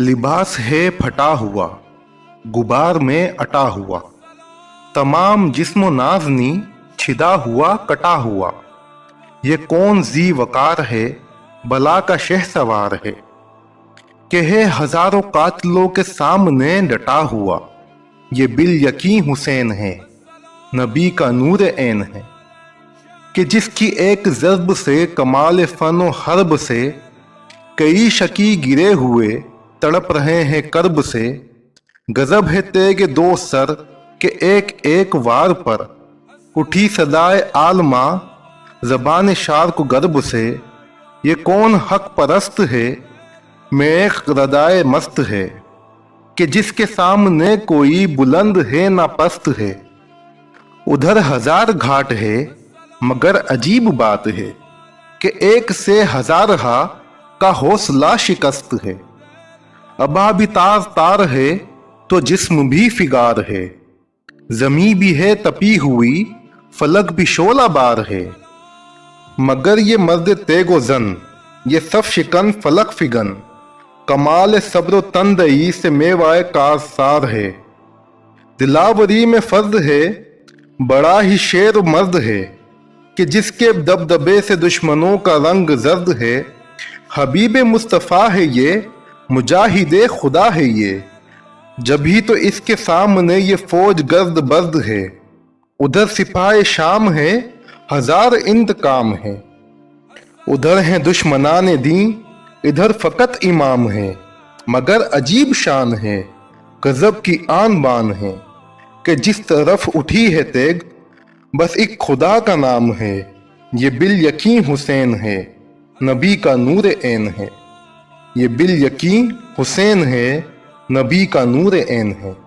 लिबास है फटा हुआ, गुबार में अटा हुआ, तमाम जिस्मो नाज़नी छिदा हुआ कटा हुआ। ये कौन जी वकार है, बला का शहसवार है, कि है हजारों कातलों के सामने डटा हुआ। ये बिल यकीन हुसैन है, नबी का नूर ऐन है, कि जिसकी एक ज़र्ब से कमाल फ़न व हर्ब से कई शकी गिरे हुए तड़प रहे हैं कर्ब से। गजब है तेगे दो सर के एक एक वार पर, उठी सदाए आलमा ज़बान शार को गर्ब से। ये कौन हक परस्त है, मेख रदाए मस्त है, कि जिसके सामने कोई बुलंद है ना पस्त है। उधर हजार घाट है, मगर अजीब बात है, कि एक से हजारहा का हौसला शिकस्त है। अबा भी तार तार है तो जिस्म भी फिगार है, जमी भी है तपी हुई, फलक भी शोला बार है। मगर ये मर्द तेगो जन, ये सफ शिकन फलक फिगन, कमाल सब्र तंदई से मेवाए कारसार है। दिलावरी में फर्ज है, बड़ा ही शेर मर्द है, कि जिसके दबदबे से दुश्मनों का रंग जर्द है। हबीब मुस्तफ़ा है ये, मुजाहिदे खुदा है ये, जब ही तो इसके सामने ये फौज गर्द बर्द है। उधर सिपाही शाम है, हजार इंतकाम है, उधर हैं दुश्मनाने दी, इधर फकत इमाम है। मगर अजीब शान है, गजब की आन बान है, कि जिस तरफ उठी है तेग, बस एक खुदा का नाम है। ये बिल यकीन हुसैन है, नबी का नूर ऐन है। ये बिल यकीन हुसैन है, नबी का नूर ऐन है।